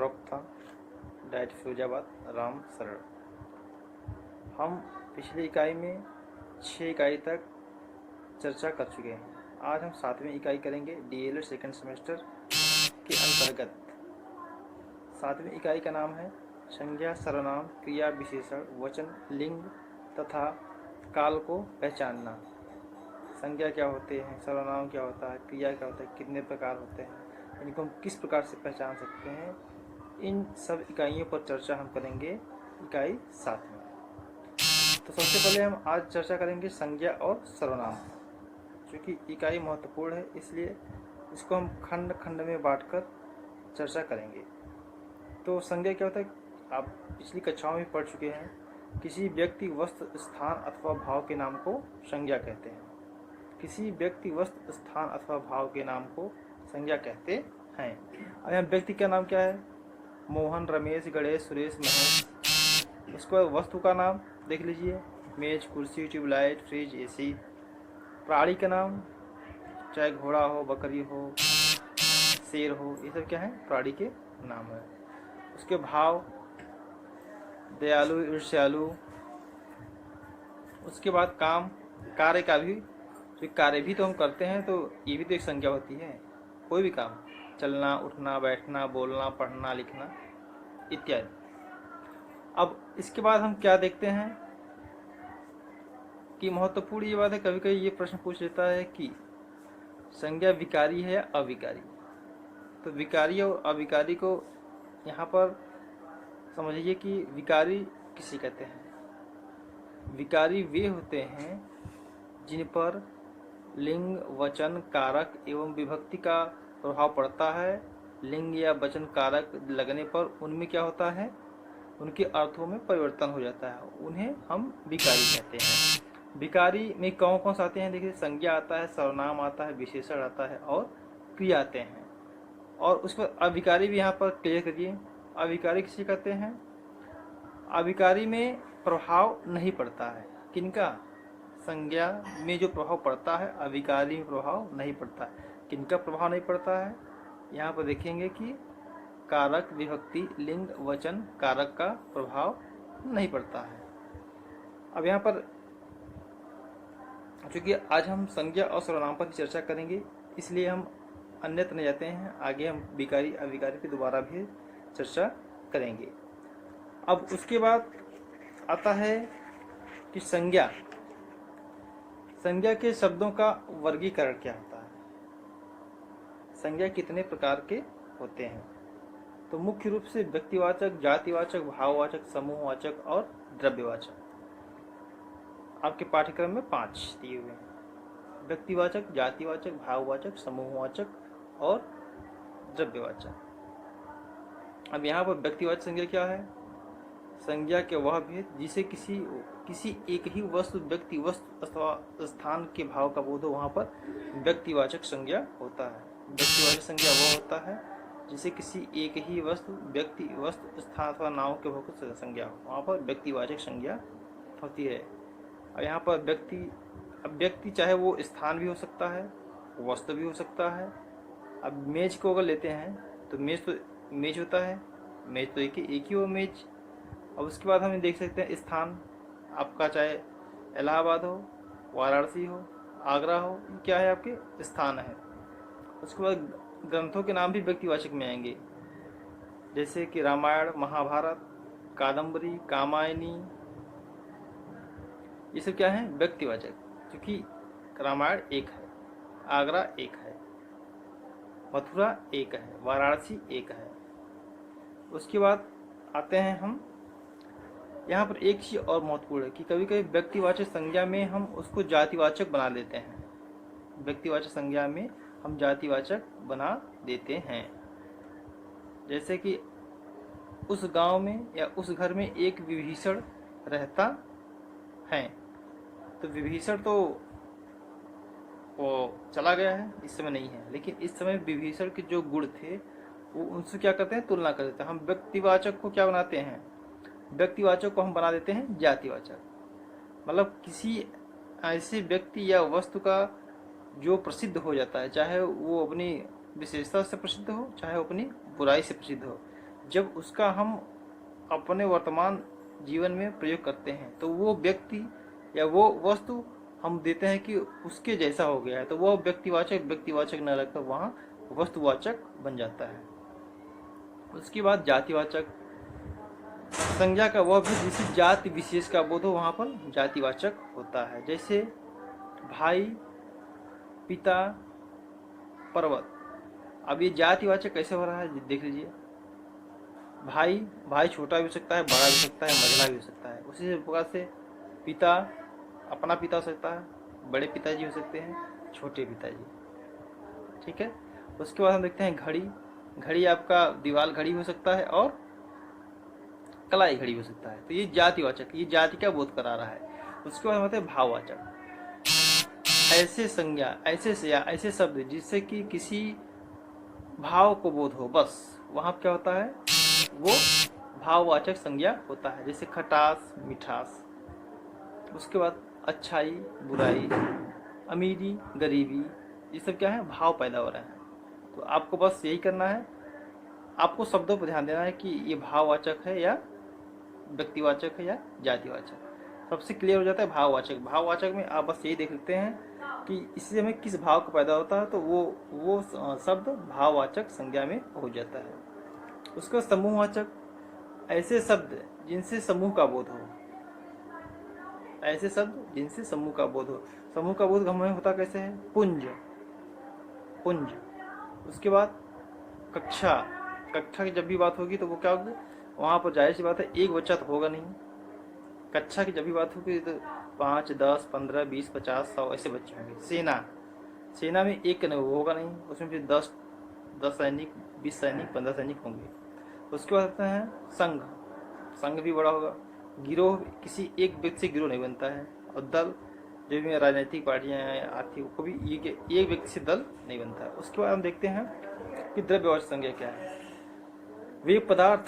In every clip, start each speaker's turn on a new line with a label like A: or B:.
A: प्रवक्ता डाइट फिरोजाबाद राम शरण। हम पिछली इकाई में 6 इकाई तक चर्चा कर चुके हैं। आज हम 7वीं इकाई करेंगे डीएलएड सेकंड सेमेस्टर के अंतर्गत। 7वीं इकाई का नाम है संज्ञा, सर्वनाम, क्रिया, विशेषण, वचन, लिंग तथा काल को पहचानना। संज्ञा क्या होते हैं, सर्वनाम क्या होता है, क्रिया क्या होता है, कितने प्रकार होते हैं, इनको हम किस प्रकार से पहचान सकते हैं, इन सब इकाइयों पर चर्चा हम करेंगे इकाई 7 में। तो सबसे पहले हम आज चर्चा करेंगे संज्ञा और सर्वनाम। क्योंकि इकाई महत्वपूर्ण है इसलिए इसको हम खंड खंड में बांटकर चर्चा करेंगे। तो संज्ञा क्या होता है, आप पिछली कक्षाओं में पढ़ चुके हैं। किसी व्यक्ति, वस्तु, स्थान अथवा भाव के नाम को संज्ञा कहते हैं। किसी व्यक्ति, वस्तु, स्थान अथवा भाव के नाम को संज्ञा कहते हैं। अब यहाँ व्यक्ति का नाम क्या है, मोहन, रमेश, गणेश, सुरेश, महेश। उसके बाद वस्तु का नाम देख लीजिए, मेज, कुर्सी, ट्यूबलाइट, फ्रिज, एसी। प्राणी का नाम चाहे घोड़ा हो, बकरी हो, शेर हो, ये सब क्या है, प्राणी के नाम है। उसके भाव दयालु, ईर्ष्यालु। उसके बाद काम, कार्य का भी, तो कार्य भी तो हम करते हैं तो ये भी तो एक संज्ञा होती है। कोई भी काम, चलना, उठना, बैठना, बोलना, पढ़ना, लिखना इत्यादि। अब इसके बाद हम क्या देखते हैं कि महत्वपूर्ण ये बात है, कभी कभी ये प्रश्न पूछ लेता है कि संज्ञा विकारी है या अविकारी। तो विकारी और अविकारी को यहाँ पर समझिए कि विकारी किसे कहते हैं। विकारी वे होते हैं जिन पर लिंग, वचन, कारक एवं विभक्ति का प्रभाव पड़ता है। लिंग या वचन कारक लगने पर उनमें क्या होता है, उनके अर्थों में परिवर्तन हो जाता है, उन्हें हम विकारी कहते हैं। विकारी में कौन कौन से आते हैं, देखिए संज्ञा आता है, सर्वनाम आता है, विशेषण आता है और क्रिया आते हैं। और उस पर अविकारी भी यहाँ पर क्लियर करिए। अविकारी किसे कहते हैं, अविकारी में प्रभाव नहीं पड़ता है। किनका, संज्ञा में जो प्रभाव पड़ता है अविकारी में प्रभाव नहीं पड़ता है। किनका प्रभाव नहीं पड़ता है, यहाँ पर देखेंगे कि कारक, विभक्ति, लिंग, वचन, कारक का प्रभाव नहीं पड़ता है। अब यहाँ पर चूंकि आज हम संज्ञा और सर्वनाम पर चर्चा करेंगे इसलिए हम अन्यत्र नहीं जाते हैं, आगे हम विकारी अविकारी की दोबारा भी चर्चा करेंगे। अब उसके बाद आता है कि संज्ञा के शब्दों का वर्गीकरण क्या होता है। संज्ञा कितने प्रकार के होते हैं, तो मुख्य रूप से व्यक्तिवाचक, जातिवाचक, भाववाचक, समूहवाचक और द्रव्यवाचक। आपके पाठ्यक्रम में 5 दिए हुए हैं, व्यक्तिवाचक, जातिवाचक, भाववाचक, समूहवाचक और द्रव्यवाचक। अब यहाँ पर व्यक्तिवाचक संज्ञा क्या है, संज्ञा के वह भेद जिसे किसी एक ही वस्तु, व्यक्ति, वस्तु अथवा स्थान के भाव का बोध हो, वहाँ पर व्यक्तिवाचक संज्ञा होता है। व्यक्तिवाचक संज्ञा वह होता है जिसे किसी एक ही वस्तु, व्यक्ति, वस्तु, स्थान अथवा नाम के भाव की संज्ञा हो, वहाँ पर व्यक्तिवाचक संज्ञा होती है। और यहाँ पर व्यक्ति चाहे वो स्थान भी हो सकता है, वस्तु भी हो सकता है। अब मेज को अगर लेते हैं तो मेज होता है, मेज तो एक ही हो मेज। अब उसके बाद हम देख सकते हैं स्थान, आपका चाहे इलाहाबाद हो, वाराणसी हो, आगरा हो, क्या है, आपके स्थान है। उसके बाद ग्रंथों के नाम भी व्यक्तिवाचक में आएंगे, जैसे कि रामायण, महाभारत, कादम्बरी, कामायनी, ये सब क्या है, व्यक्तिवाचक। क्योंकि रामायण एक है, आगरा एक है, मथुरा एक है, वाराणसी एक है। उसके बाद आते हैं हम, यहाँ पर एक चीज़ और महत्वपूर्ण है कि कभी कभी व्यक्तिवाचक संज्ञा में हम उसको जातिवाचक बना देते हैं। व्यक्तिवाचक संज्ञा में हम जातिवाचक बना देते हैं, जैसे कि उस गांव में या उस घर में एक विभीषण रहता है। तो विभीषण तो वो चला गया है, इस समय नहीं है, लेकिन इस समय विभीषण के जो गुण थे वो उनसे क्या करते हैं, तुलना कर देते हैं। हम व्यक्तिवाचक को क्या बनाते हैं, व्यक्तिवाचक को हम बना देते हैं जातिवाचक। मतलब किसी ऐसे व्यक्ति या वस्तु का जो प्रसिद्ध हो जाता है, चाहे वो अपनी विशेषता से प्रसिद्ध हो, चाहे वो अपनी बुराई से प्रसिद्ध हो, जब उसका हम अपने वर्तमान जीवन में प्रयोग करते हैं तो वो व्यक्ति या वो वस्तु हम देते हैं कि उसके जैसा हो गया है, तो वो व्यक्तिवाचक न रहकर वहाँ वस्तुवाचक बन जाता है। उसके बाद जातिवाचक संज्ञा का वह भी जिस जाति विशेष का बोध हो वहाँ पर जातिवाचक होता है। जैसे भाई, पिता, पर्वत। अब ये जातिवाचक कैसे हो रहा है देख लीजिए। भाई छोटा भी हो सकता है, बड़ा भी हो सकता है, मझला भी हो सकता है। उसी प्रकार से पिता अपना पिता हो सकता है, बड़े पिताजी हो सकते हैं, छोटे पिताजी। ठीक है। उसके बाद हम देखते हैं घड़ी आपका दीवार घड़ी हो सकता है और कलाई घड़ी हो सकता है। तो ये जातिवाचक, ये जाति का बोध करा रहा है। उसके बाद होते हैं भाववाचक। ऐसे संज्ञा, ऐसे शब्द जिससे कि किसी भाव को बोध हो, बस वहाँ क्या होता है, वो भाववाचक संज्ञा होता है। जैसे खटास, मिठास। उसके बाद अच्छाई, बुराई, अमीरी, गरीबी, ये सब क्या है, भाव पैदा हो रहे हैं। तो आपको बस यही करना है, आपको शब्दों पर ध्यान देना है कि ये भाववाचक है या व्यक्तिवाचक है या जातिवाचक। सबसे क्लियर हो जाता है भाववाचक में आप बस यही देख लेते हैं कि इससे हमें किस भाव को पैदा होता है, तो वो शब्द भाववाचक संज्ञा में हो जाता है। उसका समूहवाचक, ऐसे शब्द जिनसे समूह का बोध हो, ऐसे शब्द जिनसे समूह का बोध हो। समूह का बोध हमें होता कैसे है, पुंज। उसके बाद कक्षा की जब भी बात होगी तो वो क्या होगी, वहाँ पर जाहिर सी बात है एक बच्चा तो होगा नहीं। कक्षा की जब भी बात होगी तो 5, 10, 15, 20, 50, 100 ऐसे बच्चे होंगे। सेना में एक होगा नहीं, उसमें फिर 10 सैनिक, 20 सैनिक, 15 सैनिक होंगे। उसके बाद आता है संघ भी बड़ा होगा। गिरोह, किसी एक व्यक्ति से गिरोह नहीं बनता है। और दल, जो भी राजनीतिक पार्टियां हैं, आर्थिक, को भी एक व्यक्ति से दल नहीं बनता है। उसके बाद हम देखते हैं कि द्रव्यवाचक संज्ञा क्या है। वे पदार्थ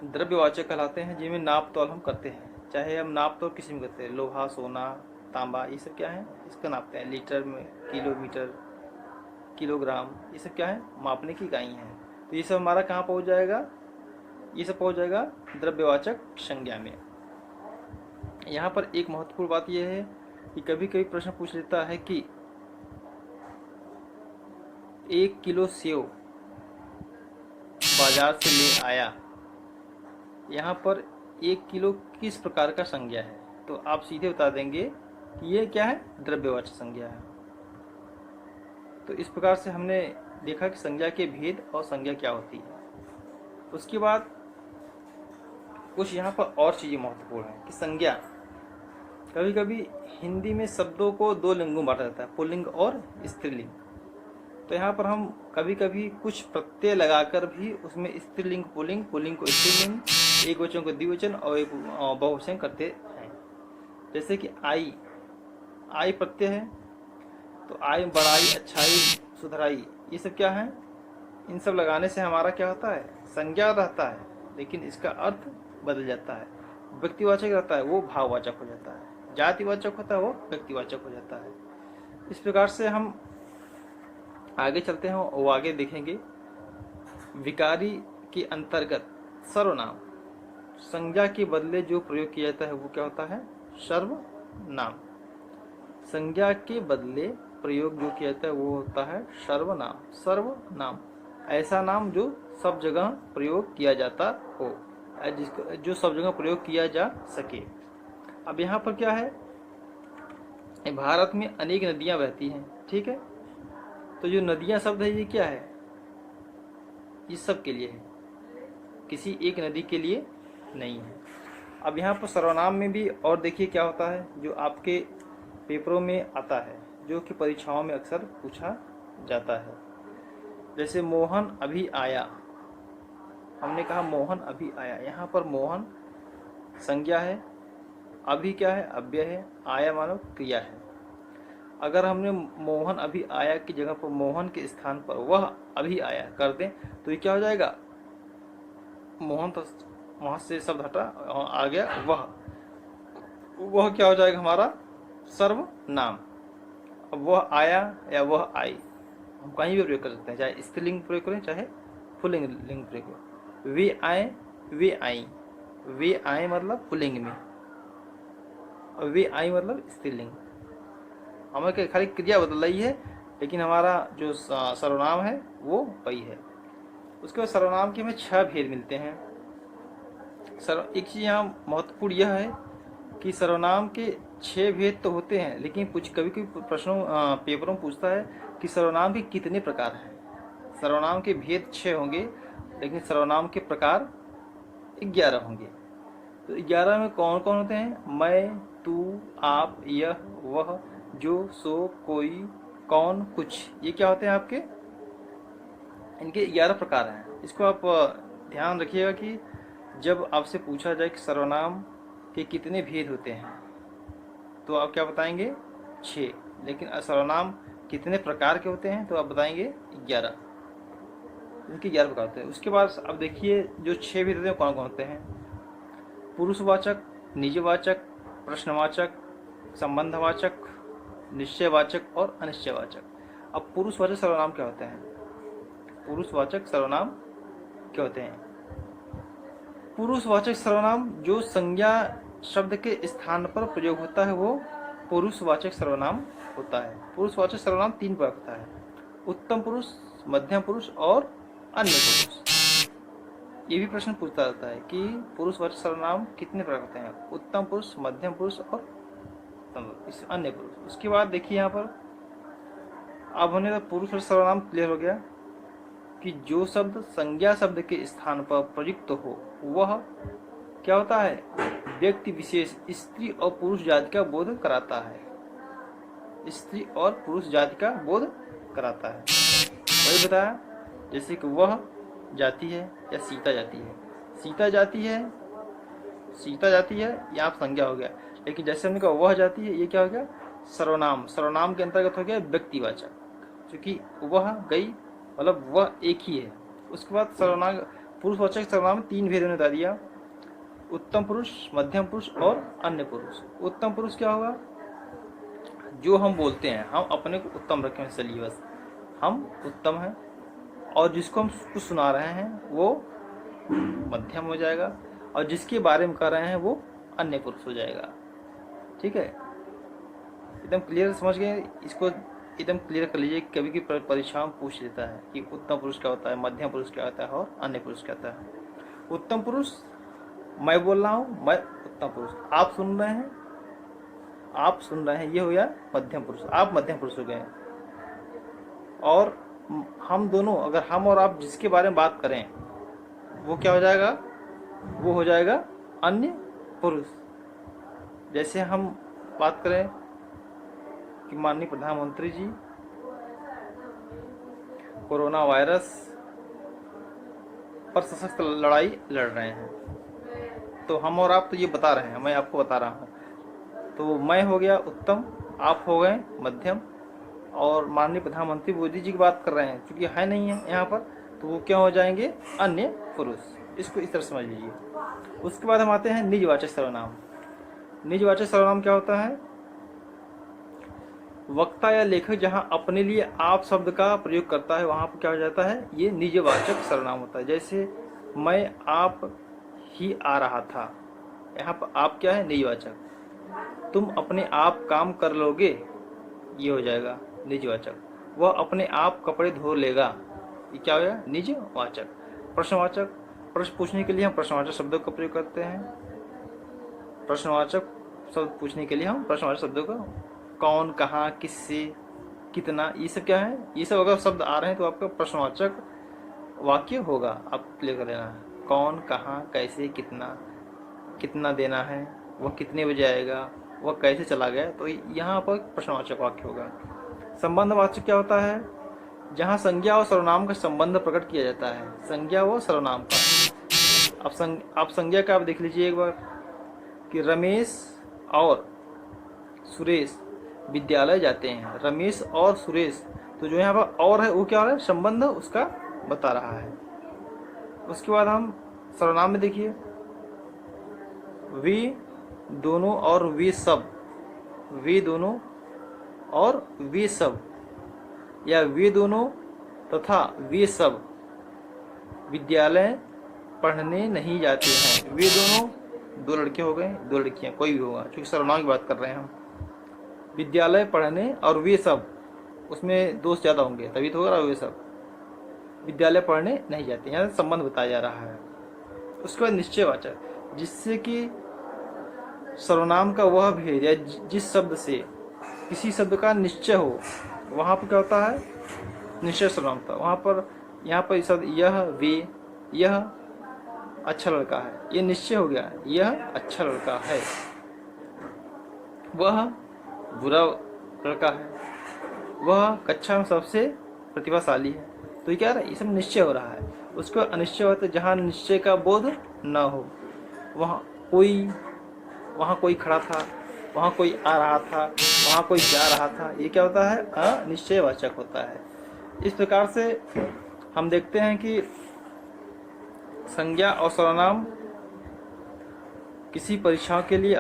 A: द्रव्यवाचक कहलाते हैं जिनमें नाप तोल हम करते हैं, चाहे हम नाप तोल किसी में करते हैं, लोहा, सोना, तांबा, ये सब क्या है, इसका नापते हैं। लीटर में, किलोमीटर, किलोग्राम, ये सब क्या है, मापने की इकाई है। तो ये सब हमारा कहाँ पहुँच जाएगा, ये सब पहुँच जाएगा द्रव्यवाचक संज्ञा में। यहाँ पर एक महत्वपूर्ण बात यह है कि कभी कभी प्रश्न पूछ लेता है कि 1 किलो सेव बाजार से ले आया, यहाँ पर 1 किलो किस प्रकार का संज्ञा है, तो आप सीधे बता देंगे कि ये क्या है, द्रव्यवाचक संज्ञा है। तो इस प्रकार से हमने देखा कि संज्ञा के भेद और संज्ञा क्या होती है। उसके बाद कुछ यहाँ पर और चीज़ें महत्वपूर्ण है कि संज्ञा, कभी कभी हिंदी में शब्दों को 2 लिंगों में बांटा जाता है, पुल्लिंग और स्त्रीलिंग। तो यहाँ पर हम कभी कभी कुछ प्रत्यय लगाकर भी उसमें स्त्रीलिंग पुल्लिंग, पुल्लिंग को स्त्रीलिंग, एक वचन को द्विवचन और एक बहुवचन करते हैं। जैसे कि आई प्रत्यय है, तो आई, बड़ाई, अच्छाई, सुधराई, ये सब क्या है, इन सब लगाने से हमारा क्या होता है, संज्ञा रहता है, लेकिन इसका अर्थ बदल जाता है। व्यक्तिवाचक रहता है वो भाववाचक हो जाता है, जातिवाचक होता है वो व्यक्तिवाचक हो जाता है। इस प्रकार से हम आगे चलते हैं और आगे देखेंगे। विकारी के अंतर्गत सर्वनाम, संज्ञा के बदले जो प्रयोग किया जाता है वो क्या होता है, सर्वनाम। संज्ञा के बदले प्रयोग जो किया जाता है वो होता है सर्वनाम, ऐसा नाम जो सब जगह प्रयोग किया जाता हो, जो सब जगह प्रयोग किया जा सके। अब यहाँ पर क्या है, भारत में अनेक नदियाँ बहती हैं, ठीक है। तो जो नदियाँ शब्द है ये क्या है, इस सब के लिए है, किसी एक नदी के लिए नहीं है। अब यहाँ पर सर्वनाम में भी और देखिए क्या होता है, जो आपके पेपरों में आता है, जो कि परीक्षाओं में अक्सर पूछा जाता है। जैसे मोहन अभी आया, हमने कहा मोहन अभी आया, यहाँ पर मोहन संज्ञा है, अभी क्या है, अव्यय है, आया मानो क्रिया है। अगर हमने मोहन अभी आया की जगह पर मोहन के स्थान पर वह अभी आया कर दें तो ये क्या हो जाएगा, मोहन तो वहाँ से शब्द हटा, आ गया वह क्या हो जाएगा हमारा सर्वनाम। अब वह आया या वह आई हम कहीं भी प्रयोग कर सकते हैं, चाहे स्त्रीलिंग प्रयोग करें चाहे पुल्लिंग लिंग प्रयोग हुआ। वे आए, वे आई। वे आए मतलब पुल्लिंग में, और वे आई मतलब स्त्रीलिंग। हमें खाली क्रिया बदल रही है, लेकिन हमारा जो सर्वनाम है वो वही है। उसके बाद सर्वनाम के हमें 6 भेद मिलते हैं। एक चीज़ यहाँ महत्वपूर्ण यह है कि सर्वनाम के 6 भेद तो होते हैं, लेकिन कभी कभी प्रश्नों पेपरों में पूछता है कि सर्वनाम के कितने प्रकार हैं। सर्वनाम के भेद 6 होंगे, लेकिन सर्वनाम के प्रकार 11 होंगे। तो 11 में कौन कौन होते हैं? मैं, तू, आप, यह, वह, जो, सो, कोई, कौन, कुछ। ये क्या होते हैं आपके? इनके 11 प्रकार हैं। इसको आप ध्यान रखिएगा कि जब आपसे पूछा जाए कि सर्वनाम के कितने भेद होते हैं, तो आप क्या बताएंगे? 6। लेकिन सर्वनाम कितने प्रकार के होते हैं, तो आप बताएंगे 11। इनके 11 प्रकार होते हैं। उसके बाद अब देखिए जो 6 भेद होते हैं कौन कौन होते हैं। पुरुषवाचक, निजवाचक, प्रश्नवाचक, संबंधवाचक, निश्चयवाचक और अनिश्चयवाचक। अब पुरुषवाचक सर्वनाम क्या होते हैं? पुरुषवाचक सर्वनाम क्या होते हैं? पुरुषवाचक सर्वनाम जो संज्ञा शब्द के स्थान पर प्रयोग होता है वो पुरुषवाचक सर्वनाम होता है। पुरुषवाचक सर्वनाम 3 प्रकार होता है: उत्तम पुरुष, मध्यम पुरुष और अन्य पुरुष। ये भी प्रश्न पूछता रहता है कि पुरुषवाचक सर्वनाम कितने प्रकार होते हैं? उत्तम पुरुष, मध्यम पुरुष और अन्य पुरुष। उसके बाद देखिए यहाँ पर अब हमने पुरुषवाचक सर्वनाम क्लियर हो गया कि जो शब्द संज्ञा शब्द के स्थान पर प्रयुक्त हो वह क्या होता है? व्यक्ति विशेष स्त्री और पुरुष जाति का बोध कराता है। स्त्री और पुरुष जाति का बोध कराता है। वही बताया, जैसे कि वह जाति है या सीता जाति है। सीता जाति है, सीता जाति है, यहाँ संज्ञा हो गया। लेकिन जैसे हमने कहा वह जाति है, ये क्या हो गया? सर्वनाम। सर्वनाम के अंतर्गत हो गया व्यक्तिवाचक, क्योंकि वह गई मतलब वह एक ही है। उसके बाद सर्वनाम पुरुषवाचक सर्वनाम में 3 भेद ने बता दिया: उत्तम पुरुष, मध्यम पुरुष और अन्य पुरुष। उत्तम पुरुष क्या होगा? जो हम बोलते हैं, हम अपने को उत्तम रखें, चलिए बस हम उत्तम हैं, और जिसको हम कुछ सुना रहे हैं वो मध्यम हो जाएगा, और जिसके बारे में कह रहे हैं वो अन्य पुरुष हो जाएगा। ठीक है, एकदम क्लियर समझ गए? इसको एकदम क्लियर कर लीजिए। कभी की परीक्षा में पूछ लेता है कि उत्तम पुरुष क्या होता है, मध्यम पुरुष क्या होता है और अन्य पुरुष क्या होता है। उत्तम पुरुष मैं बोल रहा हूँ, मैं उत्तम पुरुष। आप सुन रहे हैं, आप सुन रहे हैं, ये हो गया मध्यम पुरुष। आप मध्यम पुरुष हो गए। और हम दोनों, अगर हम और आप जिसके बारे में बात करें वो क्या हो जाएगा? वो हो जाएगा अन्य पुरुष। जैसे हम बात करें कि माननीय प्रधानमंत्री जी कोरोना वायरस पर सशक्त लड़ाई लड़ रहे हैं, तो हम और आप तो ये बता रहे हैं, मैं आपको बता रहा हूँ, तो मैं हो गया उत्तम, आप हो गए मध्यम, और माननीय प्रधानमंत्री मोदी जी की बात कर रहे हैं, क्योंकि है नहीं है यहाँ पर, तो वो क्या हो जाएंगे? अन्य पुरुष। इसको इस तरह समझ लीजिए। उसके बाद हम आते हैं निजवाचक सर्वनाम। निजवाचक सर्वनाम क्या होता है? वक्ता या लेखक जहाँ अपने लिए आप शब्द का प्रयोग करता है वहाँ पर क्या हो जाता है? ये निजवाचक सर्वनाम होता है। जैसे मैं आप ही आ रहा था, यहाँ पर आप क्या है? निजवाचक। तुम अपने आप काम कर लोगे, ये हो जाएगा निजवाचक। वह अपने आप कपड़े धो लेगा, ये क्या हो गया? निजवाचक। प्रश्नवाचक, प्रश्न पूछने के लिए हम प्रश्नवाचक शब्दों का प्रयोग करते हैं। प्रश्नवाचक शब्द पूछने के लिए हम प्रश्नवाचक शब्दों का, कौन, कहाँ, किससे, कितना, ये सब क्या है? ये सब अगर शब्द आ रहे हैं तो आपका प्रश्नवाचक वाक्य होगा। आप क्लियर कर लेना है। कौन, कहाँ, कैसे, कितना, कितना देना है, वह कितने बजे आएगा, वह कैसे चला गया, तो यहाँ पर प्रश्नवाचक वाक्य होगा। संबंधवाचक क्या होता है? जहाँ संज्ञा और सर्वनाम का संबंध प्रकट किया जाता है। संज्ञा व सर्वनाम का। आप संज्ञा का आप देख लीजिए एक बार कि रमेश और सुरेश विद्यालय जाते हैं। रमेश और सुरेश, तो जो यहाँ पर और है वो क्या हो रहा है? संबंध उसका बता रहा है। उसके बाद हम सर्वनाम में देखिए, वे दोनों और वे सब। वे दोनों और वे सब, या वे दोनों तथा वे सब, विद्यालय पढ़ने नहीं जाते हैं। वे दोनों, दो लड़के हो गए, दो लड़कियां, कोई भी होगा, क्योंकि सर्वनाम की बात कर रहे हैं हम। विद्यालय पढ़ने और वे सब, उसमें दोस्त ज़्यादा होंगे तभी तो होगा वे सब। विद्यालय पढ़ने नहीं जाते, यहाँ संबंध बताया जा रहा है। उसके बाद निश्चयवाचक, जिससे कि सर्वनाम का वह भेद या जिस शब्द से किसी शब्द का निश्चय हो, वहाँ पर क्या होता है, निश्चय सर्वनाम था। वहाँ पर, यहाँ पर शब्द यह, वे, यह अच्छा लड़का है, ये निश्चय हो गया, यह अच्छा लड़का है। वह बुरा लड़का है, वह कक्षा में सबसे प्रतिभाशाली है। तो ये क्या रहा है, ये सब निश्चय हो रहा है। उसको अनिश्चय होता है, जहाँ निश्चय का बोध न हो। वहाँ कोई खड़ा था, वहाँ कोई आ रहा था, वहाँ कोई जा रहा था, ये क्या होता है, अनिश्चयवाचक होता है। इस प्रकार से हम देखते हैं कि संज्ञा और सर्वनाम किसी परीक्षाओं के लिए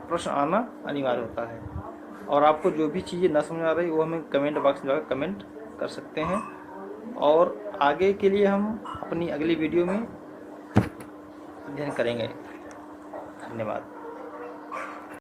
A: प्रश्न आना अनिवार्य होता है। और आपको जो भी चीज़ें न समझ आ रही वो हमें कमेंट बॉक्स में जाकर कमेंट कर सकते हैं। और आगे के लिए हम अपनी अगली वीडियो में अध्ययन करेंगे। धन्यवाद।